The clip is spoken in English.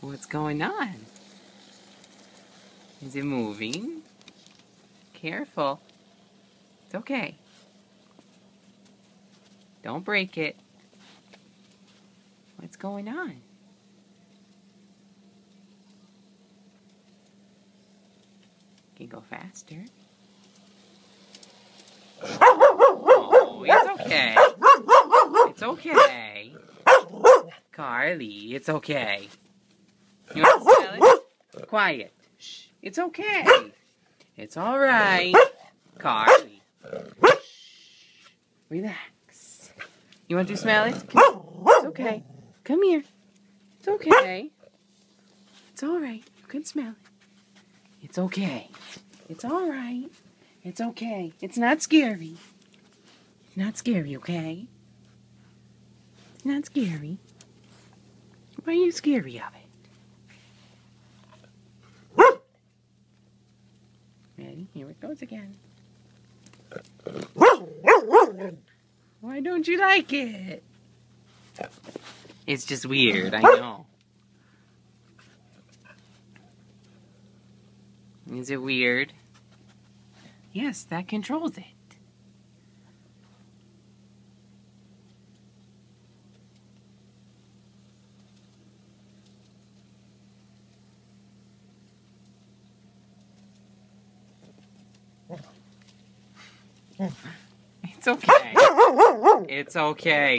What's going on? Is it moving? Careful. It's okay. Don't break it. What's going on? Can you go faster? Oh, it's okay. It's okay. Carly, it's okay. You want to smell it? Quiet. Shh. It's okay. It's all right. Carly. Shh. Relax. You want to smell it? It's okay. Come here. It's okay. It's all right. You can smell it. It's okay. It's all right. It's okay. It's not scary. It's not scary, okay? It's not scary. Why are you scary of it? Ready? Here it goes again. Why don't you like it? It's just weird, I know. Is it weird? Yes, that controls it. It's okay. It's okay.